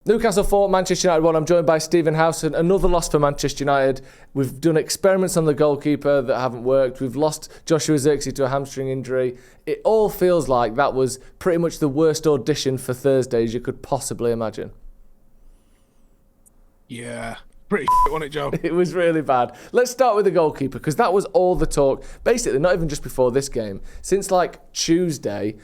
Newcastle 4, Manchester United 1. I'm joined by Stephen Howson. Another loss for Manchester United. We've done experiments on the goalkeeper that haven't worked. We've lost Joshua Zirkzee to a hamstring injury. It all feels like that was pretty much the worst audition for Thursdays you could possibly imagine. Yeah, pretty wasn't it, Joe? It was really bad. Let's start with the goalkeeper, because that was all the talk. Basically, not even just before this game. Since like Tuesday,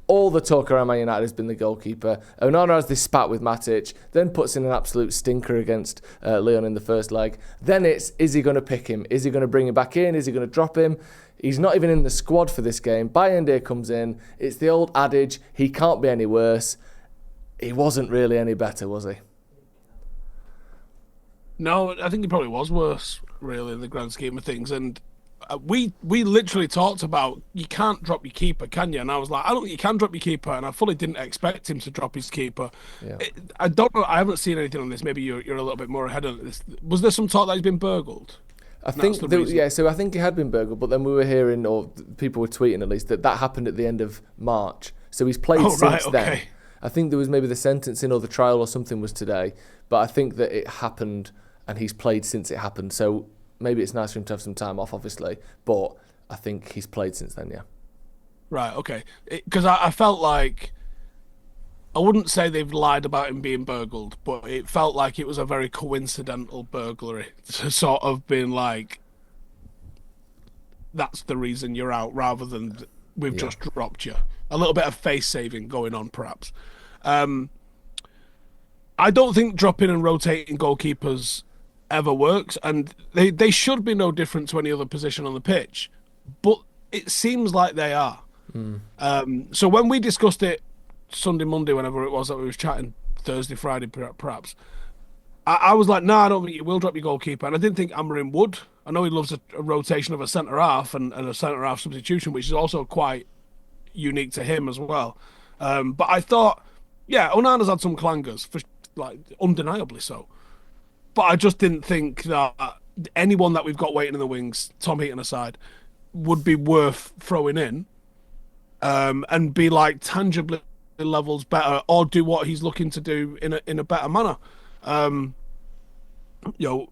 all the talk around Man United has been the goalkeeper. Onana has this spat with Matic, then puts in an absolute stinker against Lyon in the first leg. Then it's, is he going to pick him? Is he going to bring him back in? Is he going to drop him? He's not even in the squad for this game. Bayindir comes in. It's the old adage, he can't be any worse. He wasn't really any better, was he? No, I think he probably was worse, really, in the grand scheme of things. And we literally talked about, you can't drop your keeper, can you? And I was like, I don't think you can drop your keeper, and I fully didn't expect him to drop his keeper. Yeah. I don't know, I haven't seen anything on this. Maybe you're a little bit more ahead of this. Was there some talk that he's been burgled? I think, so I think he had been burgled, but then we were hearing, or people were tweeting at least, that happened at the end of March. So he's played since then. I think there was maybe the sentencing or the trial or something was today, but I think that it happened and he's played since it happened. So maybe it's nice for him to have some time off, obviously, but I think he's played since then, yeah. Right, okay. Because I felt like, I wouldn't say they've lied about him being burgled, but it felt like it was a very coincidental burglary to sort of being like, that's the reason you're out, rather than we've just dropped you. A little bit of face saving going on, perhaps. I don't think dropping and rotating goalkeepers ever works, and they should be no different to any other position on the pitch, but it seems like they are. So when we discussed it Sunday, Monday, whenever it was that we was chatting, Thursday, Friday perhaps, I was like, no, I don't think you will drop your goalkeeper, and I didn't think Amorim would. I know he loves a rotation of a centre-half and a centre-half substitution, which is also quite unique to him as well. But I thought, yeah, Onana's had some clangers, for like undeniably so. But I just didn't think that anyone that we've got waiting in the wings, Tom Heaton aside, would be worth throwing in and be like tangibly levels better, or do what he's looking to do in a better manner.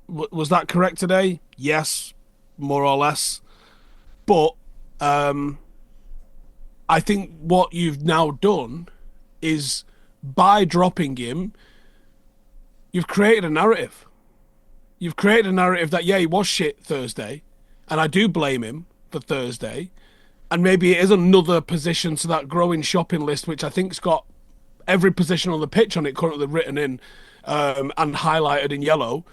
Was that correct today? Yes, more or less. But I think what you've now done is, by dropping him, you've created a narrative. You've created a narrative that, yeah, he was shit Thursday, and I do blame him for Thursday, and maybe it is another position to that growing shopping list, which I think's got every position on the pitch on it currently written in and highlighted in yellow,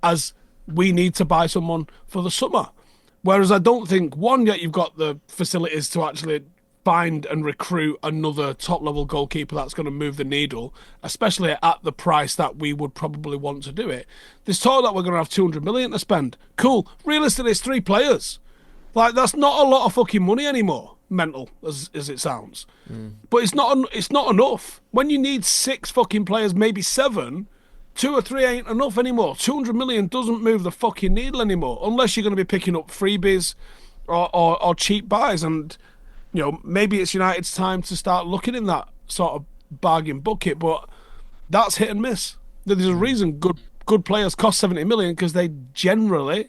as we need to buy someone for the summer. Whereas I don't think, one, yet you've got the facilities to actually find and recruit another top-level goalkeeper that's going to move the needle, especially at the price that we would probably want to do it. There's talk that we're going to have 200 million to spend. Cool. Realistically, it's 3 players. Like, that's not a lot of fucking money anymore, mental as it sounds. But it's not enough. When you need 6 fucking players, maybe 7, 2 or 3 ain't enough anymore. 200 million doesn't move the fucking needle anymore, unless you're going to be picking up freebies or cheap buys. And maybe it's United's time to start looking in that sort of bargain bucket, but that's hit and miss. There's a reason good players cost 70 million, because they generally,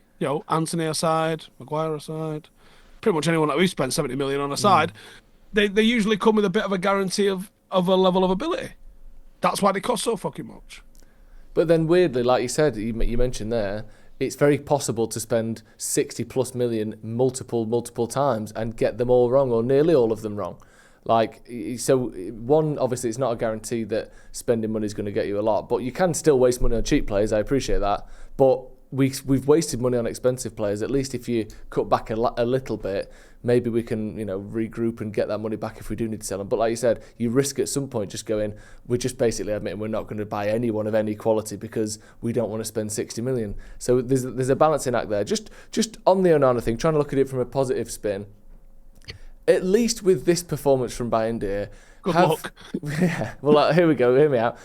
Anthony aside, Maguire aside, pretty much anyone that we've spent 70 million on aside, they usually come with a bit of a guarantee of a level of ability. That's why they cost so fucking much. But then weirdly, like you said, you mentioned there, it's very possible to spend 60 plus million multiple times and get them all wrong, or nearly all of them wrong. Like, so one, obviously it's not a guarantee that spending money is going to get you a lot, but you can still waste money on cheap players. I appreciate that. But we've wasted money on expensive players. At least if you cut back a little bit, maybe we can, regroup and get that money back if we do need to sell them. But like you said, you risk at some point just going, we're just basically admitting we're not going to buy anyone of any quality because we don't want to spend 60 million. So there's a balancing act there. Just on the Onana thing, trying to look at it from a positive spin. At least with this performance from Bayindir, good luck. Yeah, well, here we go. Hear me out.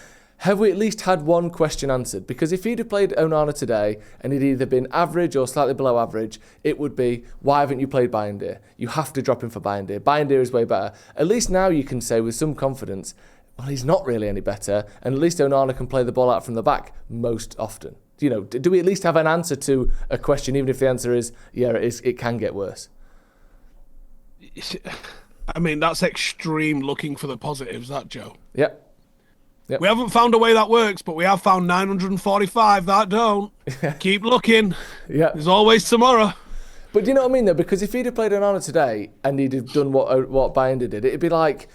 Have we at least had one question answered? Because if he'd have played Onana today and he'd either been average or slightly below average, it would be, why haven't you played Bayindir? You have to drop him for Bayindir. Bayindir is way better. At least now you can say with some confidence, well, he's not really any better, and at least Onana can play the ball out from the back most often. You know, do we at least have an answer to a question, even if the answer is, yeah, it can get worse? I mean, that's extreme looking for the positives, that, Joe. Yep. We haven't found a way that works, but we have found 945 that don't. Keep looking. Yeah. There's always tomorrow. But do you know what I mean, though? Because if he'd have played Onana today and he'd have done what Bayern did, it'd be like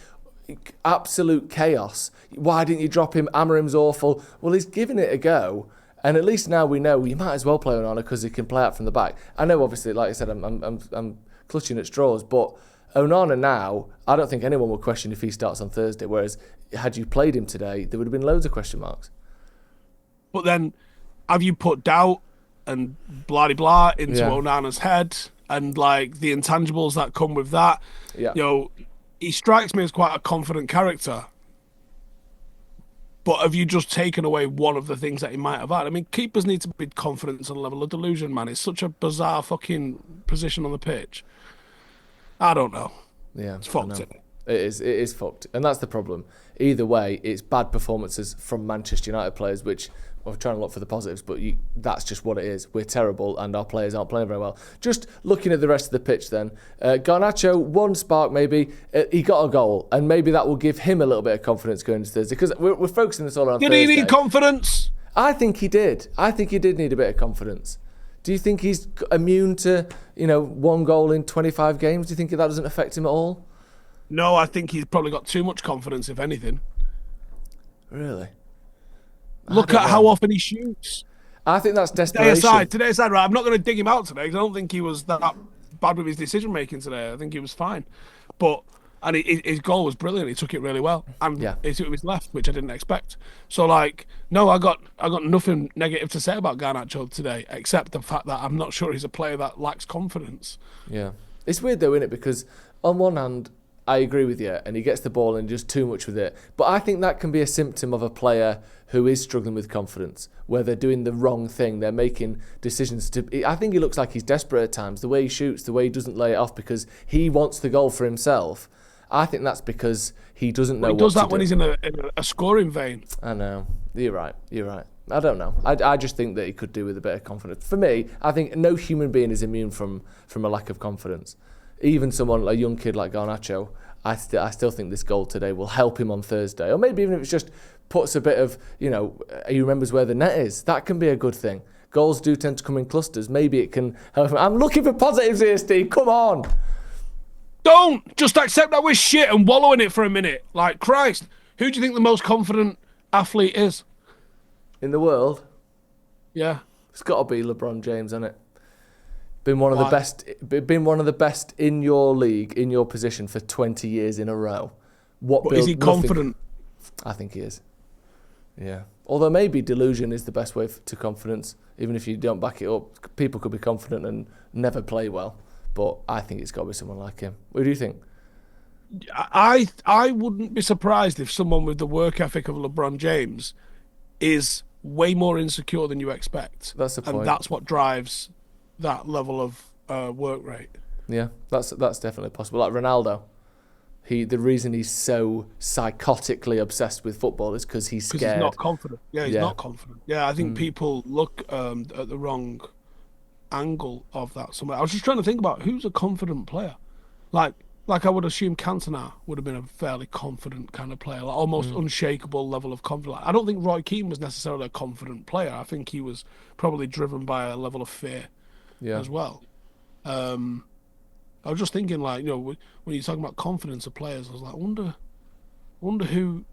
absolute chaos. Why didn't you drop him? Amarim's awful. Well, he's giving it a go. And at least now we know you might as well play Onana because he can play out from the back. I know, obviously, like I said, I'm clutching at straws, but Onana now, I don't think anyone would question if he starts on Thursday, whereas had you played him today, there would have been loads of question marks. But then, have you put doubt and blah-de-blah into Onana's head and, like, the intangibles that come with that? Yeah. You know, he strikes me as quite a confident character. But have you just taken away one of the things that he might have had? I mean, keepers need to be confident on a level of delusion, man. It's such a bizarre fucking position on the pitch. I don't know. Yeah, it's fucked. It is fucked. And that's the problem. Either way, it's bad performances from Manchester United players, which we're trying to look for the positives, but that's just what it is. We're terrible and our players aren't playing very well. Just looking at the rest of the pitch then. Garnacho, one spark maybe. He got a goal, and maybe that will give him a little bit of confidence going into Thursday, because we're focusing this all on Thursday. Did he need confidence? I think he did. I think he did need a bit of confidence. Do you think he's immune to, one goal in 25 games? Do you think that doesn't affect him at all? No, I think he's probably got too much confidence, if anything. Really? Look at how often he shoots. I think that's desperation. Today aside, right, I'm not going to dig him out today because I don't think he was that bad with his decision-making today. I think he was fine. And his goal was brilliant. He took it really well. And he took it with his left, which I didn't expect. So, no, I got nothing negative to say about Garnacho today, except the fact that I'm not sure he's a player that lacks confidence. Yeah. It's weird, though, isn't it? Because on one hand, I agree with you, and he gets the ball and just too much with it. But I think that can be a symptom of a player who is struggling with confidence, where they're doing the wrong thing. They're making decisions I think he looks like he's desperate at times. The way he shoots, the way he doesn't lay it off because he wants the goal for himself. I think that's because he doesn't know what to do. He does that when he's in a scoring vein. I know. You're right. I don't know. I just think that he could do with a bit of confidence. For me, I think no human being is immune from a lack of confidence. Even a young kid like Garnacho, I still think this goal today will help him on Thursday. Or maybe even if it's just puts a bit of, he remembers where the net is. That can be a good thing. Goals do tend to come in clusters. Maybe it can help him. I'm looking for positives here, Steve. Come on. Don't just accept that we're shit and wallow in it for a minute. Like, Christ, who do you think the most confident athlete is? In the world? Yeah. It's got to be LeBron James, hasn't it? Been one of the best in your league, in your position for 20 years in a row. Is he confident? I think he is. Yeah. Although maybe delusion is the best way to confidence. Even if you don't back it up, people could be confident and never play well. But I think it's got to be someone like him. What do you think? I wouldn't be surprised if someone with the work ethic of LeBron James is way more insecure than you expect. That's the point. And that's what drives that level of work rate. Yeah, that's definitely possible. Like Ronaldo, the reason he's so psychotically obsessed with football is because he's scared. Because he's not confident. Yeah, he's not confident. Yeah, I think people look at the wrong angle of that somewhere. I was just trying to think about who's a confident player. Like I would assume Cantona would have been a fairly confident kind of player, like almost unshakable level of confidence. I don't think Roy Keane was necessarily a confident player. I think he was probably driven by a level of fear as well. I was just thinking, when you're talking about confidence of players, I was like, I wonder who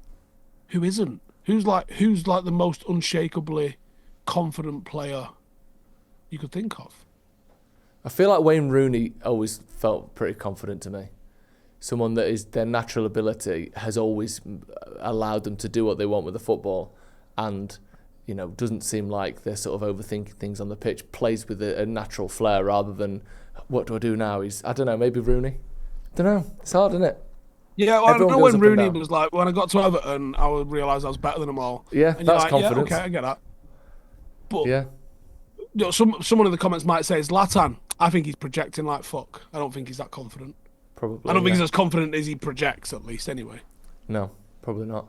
isn't, who's like the most unshakably confident player you could think of. I feel like Wayne Rooney always felt pretty confident to me. Someone that is their natural ability has always allowed them to do what they want with the football, and doesn't seem like they're sort of overthinking things on the pitch. Plays with a natural flair rather than what do I do now? I don't know, maybe Rooney. I don't know. It's hard, isn't it? Yeah, well, I know when Rooney was like, when I got to Everton, I would realise I was better than them all. Yeah, and that's confidence. Yeah, okay, I get that. But yeah. Someone in the comments might say, Zlatan, I think he's projecting like fuck. I don't think he's that confident. Probably. I don't think he's as confident as he projects, at least, anyway. No, probably not.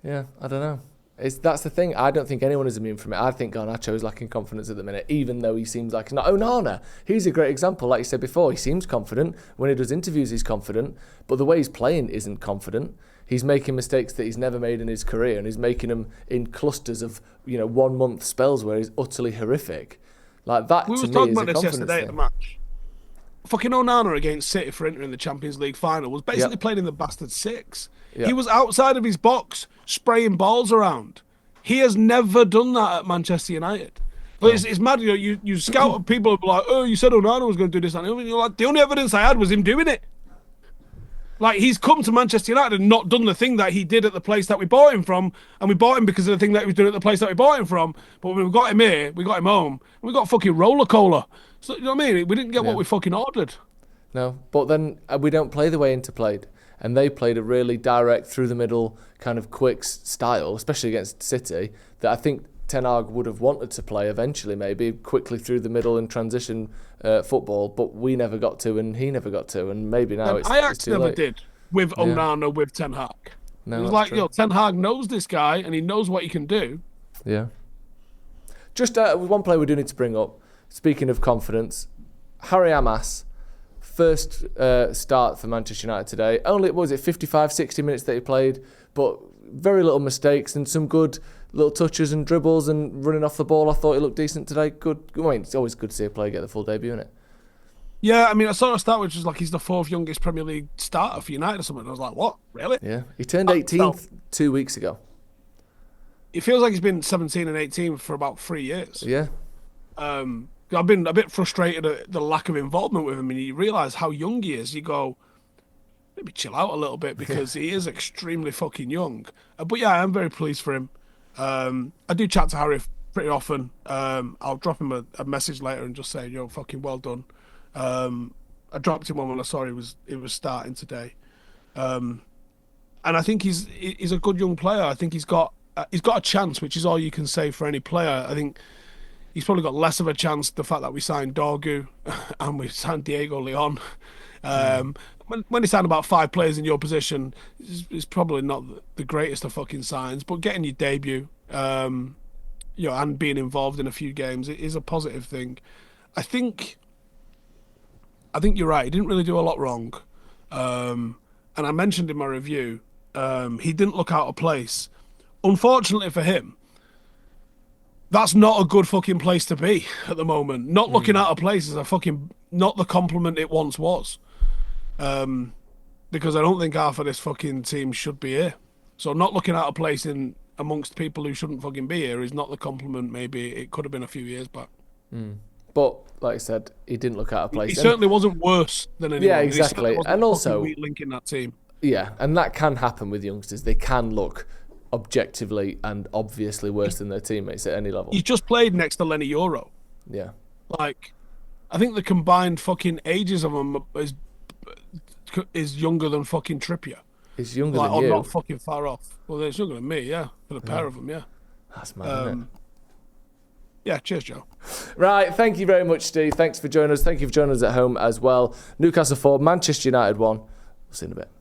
Yeah, I don't know. That's the thing. I don't think anyone is immune from it. I think Garnacho is lacking confidence at the minute, even though he seems like not. Onana, he's a great example. Like you said before, he seems confident. When he does interviews, he's confident. But the way he's playing isn't confident. He's making mistakes that he's never made in his career, and he's making them in clusters of 1 month spells where he's utterly horrific. Like that. We to were me talking is about a this confidence yesterday thing. at the match. Fucking Onana against City for Inter in the Champions League final was basically played in the bastard six. Yep. He was outside of his box spraying balls around. He has never done that at Manchester United. But it's mad, you scout people who are like, oh, you said Onana was going to do this. And you're like, the only evidence I had was him doing it. Like, he's come to Manchester United and not done the thing that he did at the place that we bought him from. And we bought him because of the thing that he was doing at the place that we bought him from. But when we got him here, we got him home, and we got fucking roller cola. So, you know what I mean? We didn't get what we fucking ordered. No, but then we don't play the way Inter played. And they played a really direct, through-the-middle, kind of quick style, especially against City, that I think Ten Hag would have wanted to play eventually, maybe, quickly through the middle and transition football, but we never got to and he never got to, and maybe now it's Ajax too never late. Did with Onana, with Ten Hag. No, it was that's like, true. Ten Hag knows this guy and he knows what he can do. Yeah. Just one player we do need to bring up, speaking of confidence, Harry Amass. First start for Manchester United today. Only, what was it, 55, 60 minutes that he played, but very little mistakes and some good little touches and dribbles and running off the ball. I thought he looked decent today. Good. I mean, it's always good to see a player get the full debut, isn't it? Yeah, I mean, I saw a stat which was like he's the fourth youngest Premier League starter for United or something. And I was like, what? Really? Yeah. He turned 18th 2 weeks ago. It feels like he's been 17 and 18 for about 3 years. Yeah. I've been a bit frustrated at the lack of involvement with him, and you realise how young he is. You go, maybe chill out a little bit because he is extremely fucking young. But yeah, I'm very pleased for him. I do chat to Harry pretty often. I'll drop him a message later and just say, yo, fucking well done. I dropped him one when I saw he was starting today. And I think he's a good young player. I think he's got a chance, which is all you can say for any player. I think he's probably got less of a chance the fact that we signed Dorgu and we signed Diego Leon. When he signed about 5 players in your position, it's probably not the greatest of fucking signs, but getting your debut, and being involved in a few games, it is a positive thing. I think you're right. He didn't really do a lot wrong. And I mentioned in my review, he didn't look out of place. Unfortunately for him, that's not a good fucking place to be at the moment. Not looking out of place is not the compliment it once was. Because I don't think half of this fucking team should be here. So not looking out of place in amongst people who shouldn't fucking be here is not the compliment maybe it could have been a few years back. But like I said, he didn't look out of place. He certainly wasn't worse than anyone. Yeah, exactly. And also, weak link in that team. Yeah, and that can happen with youngsters. They can look objectively and obviously worse than their teammates at any level. He's just played next to Lenny Euro. Yeah. Like, I think the combined fucking ages of them is younger than fucking Trippier. He's younger than you. Not fucking far off. Well, it's younger than me, yeah. For the pair of them, yeah. That's mad, isn't it? Yeah, cheers, Joe. Right, thank you very much, Steve. Thanks for joining us. Thank you for joining us at home as well. Newcastle 4, Manchester United 1. We'll see you in a bit.